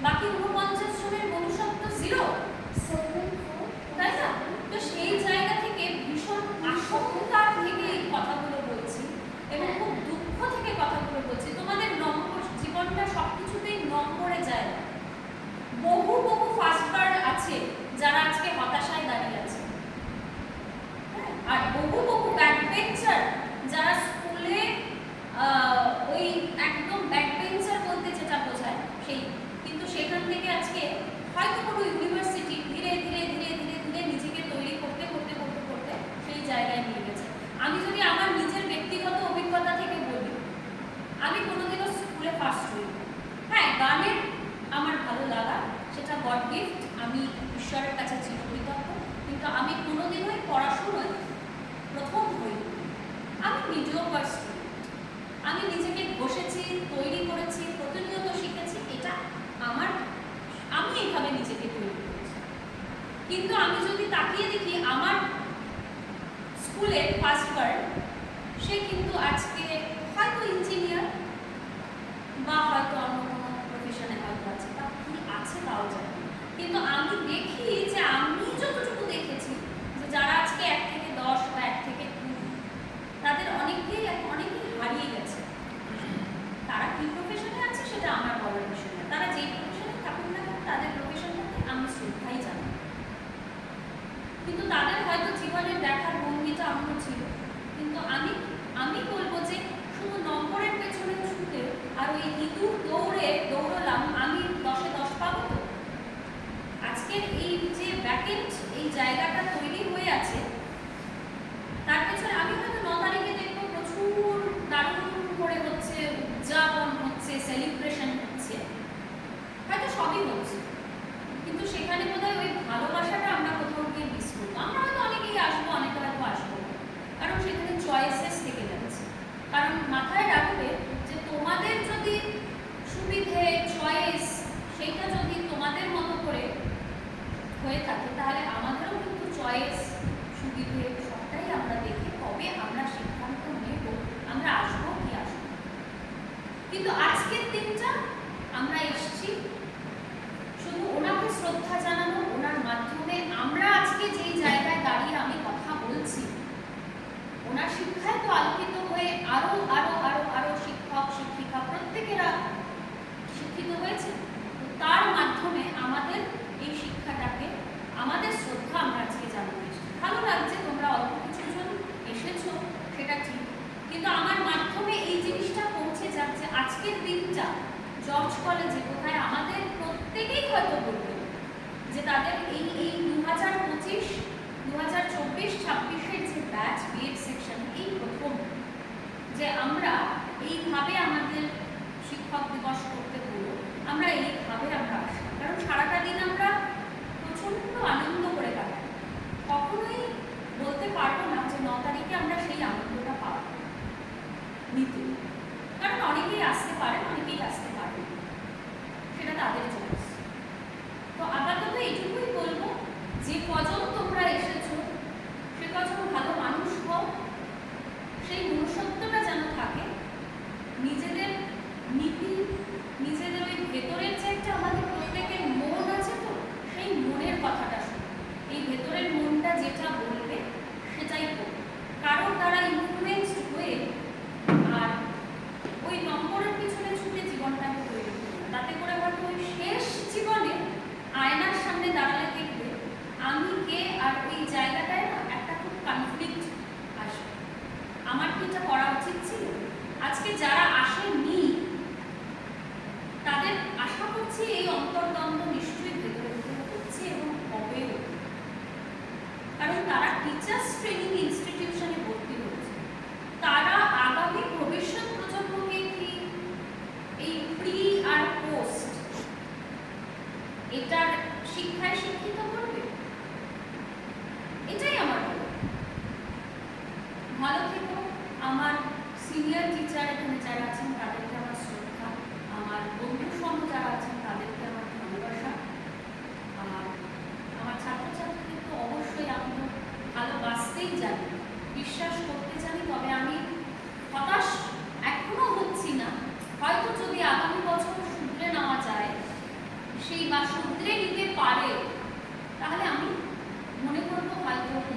বাকি 49 জনের মনুষ্যত্ব জিরো, তাই না? তো সেই জায়গা থেকে ভীষণ আশঙ্কার থেকে এই কথাগুলো বলছি এবং খুব দুঃখ থেকে কথাগুলো বলছি। তোমাদের নম্বর, জীবনটা সবকিছুতেই নম্বরে যায়। বহু বহু ফার্স্ট গার্ল আছে যারা আজকে হতাশায় দাঁড়িয়ে আছে, আর বহু বহু ব্যাক বেঞ্চার যারা স্কুলে ওই একদম ব্যাক বেঞ্চার বলতে যেটা বোঝায় সেই, কিন্তু সেখান থেকে আজকে হয়তো কোনো ইউনিভার্সিটি ধীরে ধীরে ধীরে ধীরে ধীরে নিজেকে তৈরি করতে করতে করতে করতে সেই জায়গায় নিয়ে গেছে। আমি যদি আমার নিজের ব্যক্তিগত অভিজ্ঞতা থেকে বলি, আমি কোনোদিনও স্কুলে ফার্স্ট হই। হ্যাঁ, গানের আমার ভালো লাগা, সেটা গড গিফট, আমি ঈশ্বরের কাছে চিরকৃতজ্ঞ, কিন্তু আমি কোনোদিনই পড়াশোনায় প্রথম হই। আমি নিজেও ফার্স্ট, আমি নিজেকে বসেছি, তৈরি করেছি, প্রতিনিয়ত শিখেছি, এটা আমার, আমি এইভাবে নিজেকে তৈরি করেছি। কিন্তু আমি যদি তাকিয়ে দেখি আমার স্কুলে ফার্স্ট গার্ল, সে কিন্তু আজকে হয়তো ইঞ্জিনিয়ার বা হয়তো অন্য কোনো প্রফেশনে হয়তো আছে, তা কি আছে তাও জানি। কিন্তু আমি দেখি যে আমি যতটুকু দেখেছি যে যারা আজকে 1 থেকে 10 বা 1 থেকে 2, তাদের অনেকেই হারিয়ে গেছে। তারা কি প্রফেশনে আছে সেটা আমার বলার বিষয় না, তারা যেই প্রফেশনে থাকুক না কেন তাদের প্রফেশনটাকে আমি শ্রদ্ধাই জানি। কিন্তু তাদের হয়তো জীবনের দেখার ভঙ্গিটা অন্য ছিল। কিন্তু আমি বলবো যে শুধু নম্বরের পেছনে ছুটে আর ওই ইঁদুর দৌড়লাম, আমি 10-এ 10 পাবো তো? আজকের এই যে ব্যাকেন্ড, এই জায়গাটা তৈরি হয়ে আছে, তার পেছনে আমি হয়তো 9 তারিখে দেখবো প্রচুর দারুণ করে হচ্ছে, উদযাপন হচ্ছে, সেলিব্রেশন হচ্ছে, হয়তো সবই হচ্ছে, কিন্তু সেখানে বোধহয় ওই ভালোবাসাটা আমরা কোথাও গিয়ে মিস করবো। আমরা হয়তো অনেকেই আসবো, অনেকে হয়তো আসবো, কারণ সেখানে চয়েসেস থেকে যাচ্ছে। কারণ মাথায় রাখবে যে তোমাদের যদি সুবিধে, চয়েস, সেইটা যদি তোমাদের মতো করে হয়ে থাকে, তাহলে আমাদেরও কিন্তু চয়েস, সুবিধে সবটাই আমরা দেখে তবে আমরা সিদ্ধান্ত নেব আমরা আসবো কি আসবো। কিন্তু আজকের দিনটা আমরা এসেছি শুধু ওনাকে শ্রদ্ধা জানানো, ওনার মাধ্যমে আমরা আজকে যেই জায়গায় দাঁড়িয়ে আমি কথা বলছি, ওনার শিক্ষায় তো আলোকিত হয়ে আরো আরো আরো আরো শিক্ষক শিক্ষিকা প্রত্যেকেরা শিক্ষিত হয়েছে। তার মাধ্যমে আমাদের এই শিক্ষাটাকে, আমাদের শ্রদ্ধা আমরা আজকে জানাতে এসেছি। ভালো লাগছে তোমরা অল্প কিছু জন এসেছো, সেটা ঠিক, কিন্তু আমার মাধ্যমে এই জিনিসটা পৌঁছে যাচ্ছে। আজকের দিনটা জর্জ কলেজে কোথায় আমাদের প্রত্যেকেই হয়তো বলবে যে তাদের এই 2025, 2024, 26-এর যে ব্যাচ বিএড সেকশন, এই প্রথম যে আমরা এইভাবে আমাদের শিক্ষক দিবস করতে হলো, আমরা এইভাবে আমরা আসলাম। কারণ সারাটা দিন আমরা প্রচণ্ড আনন্দ করে কাটাই, কখনোই বলতে পারবো না যে 9 তারিখে আমরা সেই আনন্দটা পাবো নিতে। কারণ অনেকেই আসতে পারেন, অনেকেই আসতে পারেন, সেটা তাদের চয়েস। তো আপাতত এইটুকুই বলবো যে কজন তোমরা এসেছো, সে কজন ভালো মানুষ হও, সেই মনুষ্যত্বটা যেন থাকে, নিজেদের নীতি, নিজেদের ওই ভেতরের যে একটা আমাদের প্রত্যেকের মন আছে, তো সেই মনের কথাটা শুনো। এই ভেতরের মনটা যেটা বলবে সেটাই করবে, কারোর দ্বারা ইনফ্লুয়েন্সড হয়ে আর ওই নম্বরের পিছনে ছুটে জীবনটাকে তৈরি করবে। তাতে করে হয়তো ওই শেষ জীবনে আয়নার সামনে দাঁড়ালে দেখবে আমি কে, আর ওই জায়গাটায় না একটা খুব কনফ্লিক্ট আসবে, আমার কি এটা করা উচিত ছিল। আজকে যারা আসেনি তাদের আশা করছি এই অন্তর্দ্বন্দ্ব নিশ্চয়ই ভেতরে ভেতরে হচ্ছে এবং হবেও, কারণ তারা টিচার্স ট্রেনিং ইনস্টিটিউশনে ভর্তি হচ্ছে। তারা আগামী ভবিষ্যৎ প্রজন্মকে কি এই প্রি আর পোস্ট এটার শিক্ষায় শিক্ষিত করবে, এটাই আমার ভালো থেকো। আমার সিনিয়র টিচার এখানে যারা আছেন তাদেরকে আমার শ্রদ্ধা, আমার বন্ধু সঙ্গ যারা আছেন তাদেরকে আমার ভালোবাসা, আমার ছাত্রছাত্রীদের তো অবশ্যই আমি ভালোবাসতেই জানি, বিশ্বাস করতে জানি। তবে আমি হতাশ এখনো হচ্ছি না, হয়তো যদি আগামী বছর শুধরে নেওয়া যায় দিতে পারে, তাহলে আমি মনে করবো হয়তো